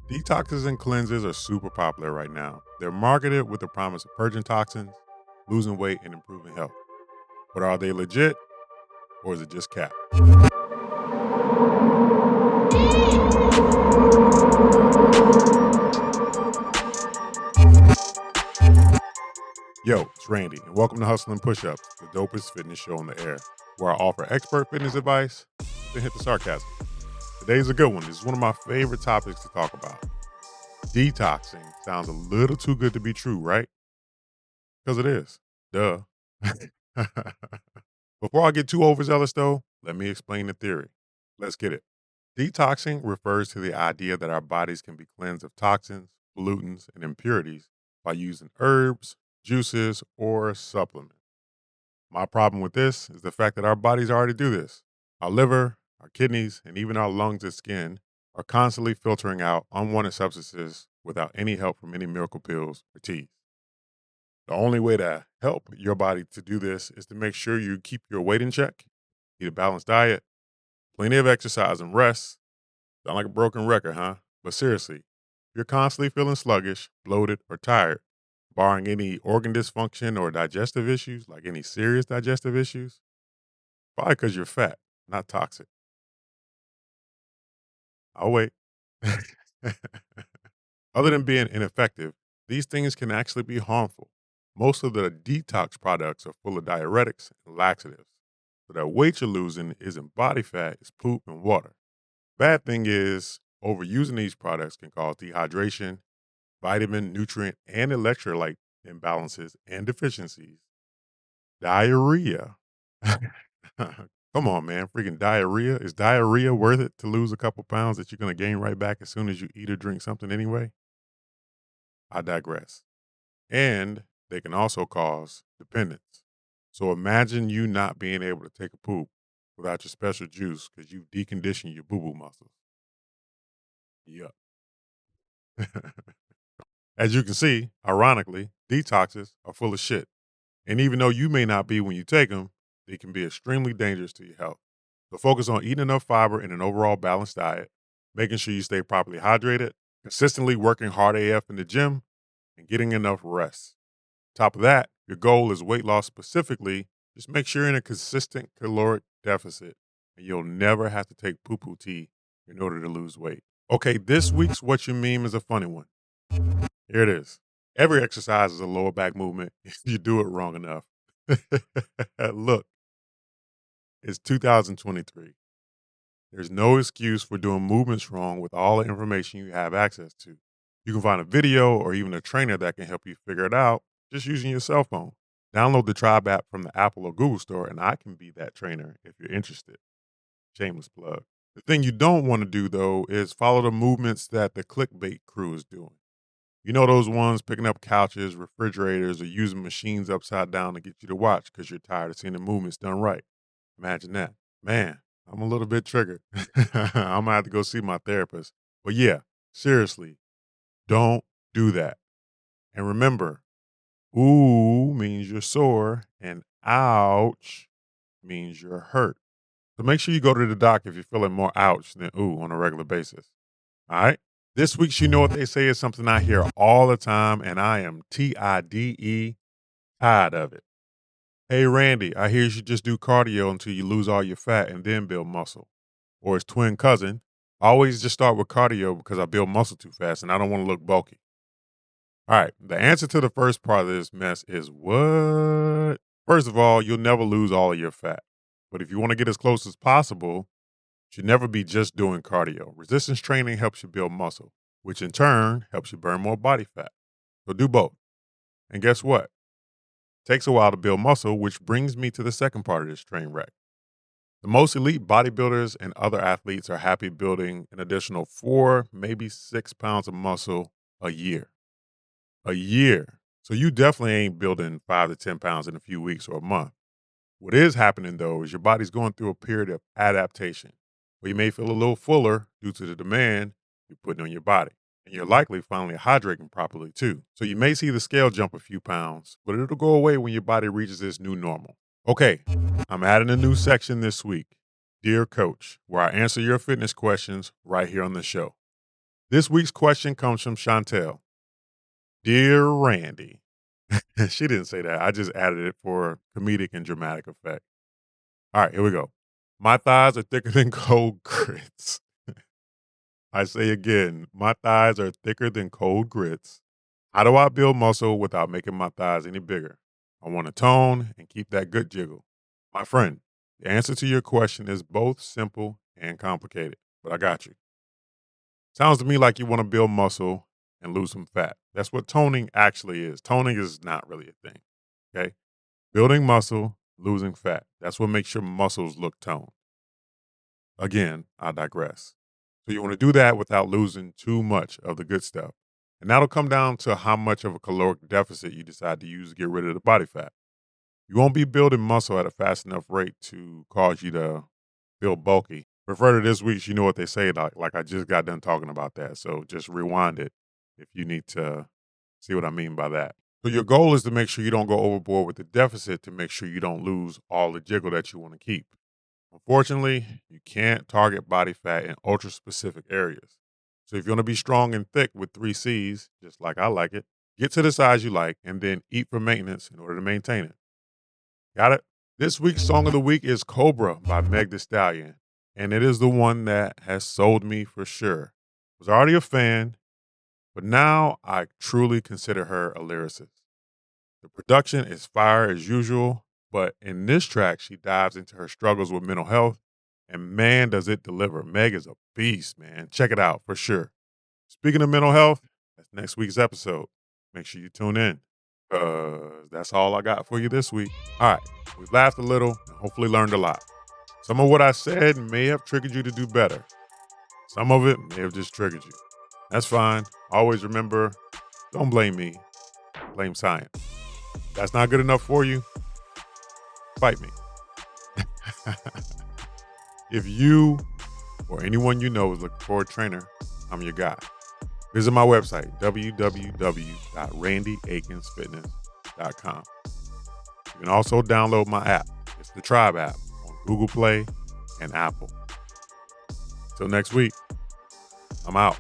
Detoxes and cleanses are super popular right now. They're marketed with the promise of purging toxins, losing weight, and improving health. But are they legit or is it just cap? Yo, it's Randy, and welcome to Hustling Pushups, the dopest fitness show on the air, where I offer expert fitness advice, then hit the sarcasm. Today's a good one. This is one of my favorite topics to talk about. Detoxing sounds a little too good to be true, right? Because it is. Duh. Before I get too overzealous, though, let me explain the theory. Let's get it. Detoxing refers to the idea that our bodies can be cleansed of toxins, pollutants, and impurities by using herbs, juices, or supplements. My problem with this is the fact that our bodies already do this. Our liver, our kidneys, and even our lungs and skin are constantly filtering out unwanted substances without any help from any miracle pills or teas. The only way to help your body to do this is to make sure you keep your weight in check, eat a balanced diet, plenty of exercise and rest. Sound like a broken record, huh? But seriously, if you're constantly feeling sluggish, bloated, or tired, barring any organ dysfunction or digestive issues, like any serious digestive issues, probably because you're fat, not toxic. I'll wait. Other than being ineffective, these things can actually be harmful. Most of the detox products are full of diuretics and laxatives. So that weight you're losing isn't body fat, it's poop and water. Bad thing is, overusing these products can cause dehydration, vitamin, nutrient, and electrolyte imbalances and deficiencies, diarrhea. Come on, man. Freaking diarrhea. Is diarrhea worth it to lose a couple pounds that you're going to gain right back as soon as you eat or drink something anyway? I digress. And they can also cause dependence. So imagine you not being able to take a poop without your special juice because you've deconditioned your boo boo muscles. Yup. As you can see, ironically, detoxes are full of shit. And even though you may not be when you take them, they can be extremely dangerous to your health. So focus on eating enough fiber and an overall balanced diet, making sure you stay properly hydrated, consistently working hard AF in the gym, and getting enough rest. Top of that, your goal is weight loss specifically. Just make sure you're in a consistent caloric deficit, and you'll never have to take poo-poo tea in order to lose weight. Okay, this week's What You Meme is a funny one. Here it is. Every exercise is a lower back movement if you do it wrong enough. Look, it's 2023. There's no excuse for doing movements wrong with all the information you have access to. You can find a video or even a trainer that can help you figure it out just using your cell phone. Download the Tribe app from the Apple or Google store, and I can be that trainer if you're interested. Shameless plug. The thing you don't want to do, though, is follow the movements that the clickbait crew is doing. You know those ones picking up couches, refrigerators, or using machines upside down to get you to watch because you're tired of seeing the movements done right. Imagine that. Man, I'm a little bit triggered. I'm going to have to go see my therapist. But yeah, seriously, don't do that. And remember, ooh means you're sore and ouch means you're hurt. So make sure you go to the doc if you're feeling more ouch than ooh on a regular basis. All right? This week's You Know What They Say is something I hear all the time, and I am TIDE, tired of it. Hey, Randy, I hear you should just do cardio until you lose all your fat and then build muscle. Or his twin cousin, I always just start with cardio because I build muscle too fast and I don't want to look bulky. All right, the answer to the first part of this mess is what? First of all, you'll never lose all of your fat. But if you want to get as close as possible, you should never be just doing cardio. Resistance training helps you build muscle, which in turn helps you burn more body fat. So do both. And guess what? It takes a while to build muscle, which brings me to the second part of this train wreck. The most elite bodybuilders and other athletes are happy building an additional 4, maybe 6 pounds of muscle a year. A year. So you definitely ain't building 5 to 10 pounds in a few weeks or a month. What is happening, though, is your body's going through a period of adaptation where you may feel a little fuller due to the demand you're putting on your body. And you're likely finally hydrating properly, too. So you may see the scale jump a few pounds, but it'll go away when your body reaches its new normal. Okay, I'm adding a new section this week, Dear Coach, where I answer your fitness questions right here on the show. This week's question comes from Chantel. Dear Randy. She didn't say that. I just added it for comedic and dramatic effect. All right, here we go. My thighs are thicker than cold grits. I say again, my thighs are thicker than cold grits. How do I build muscle without making my thighs any bigger? I want to tone and keep that good jiggle. My friend, the answer to your question is both simple and complicated, but I got you. Sounds to me like you want to build muscle and lose some fat. That's what toning actually is. Toning is not really a thing. Okay. Building muscle, losing fat. That's what makes your muscles look toned. Again, I digress. So you want to do that without losing too much of the good stuff. And that'll come down to how much of a caloric deficit you decide to use to get rid of the body fat. You won't be building muscle at a fast enough rate to cause you to feel bulky. Refer to this week's, you know what they say, like I just got done talking about that. So just rewind it if you need to see what I mean by that. So your goal is to make sure you don't go overboard with the deficit to make sure you don't lose all the jiggle that you want to keep. Unfortunately, you can't target body fat in ultra specific areas. So if you want to be strong and thick with 3 C's, just like I like it, get to the size you like and then eat for maintenance in order to maintain it. Got it? This week's song of the week is Cobra by Meg Thee Stallion. And it is the one that has sold me for sure. I was already a fan, but now I truly consider her a lyricist. The production is fire as usual, but in this track, she dives into her struggles with mental health, and man, does it deliver. Meg is a beast, man. Check it out for sure. Speaking of mental health, that's next week's episode. Make sure you tune in. That's all I got for you this week. All right, we've laughed a little and hopefully learned a lot. Some of what I said may have triggered you to do better. Some of it may have just triggered you. That's fine. Always remember, don't blame me. Blame science. If that's not good enough for you, fight me. If you or anyone you know is looking for a trainer, I'm your guy. Visit my website, www.randyaikensfitness.com. You can also download my app. It's the Tribe app on Google Play and Apple. Till next week, I'm out.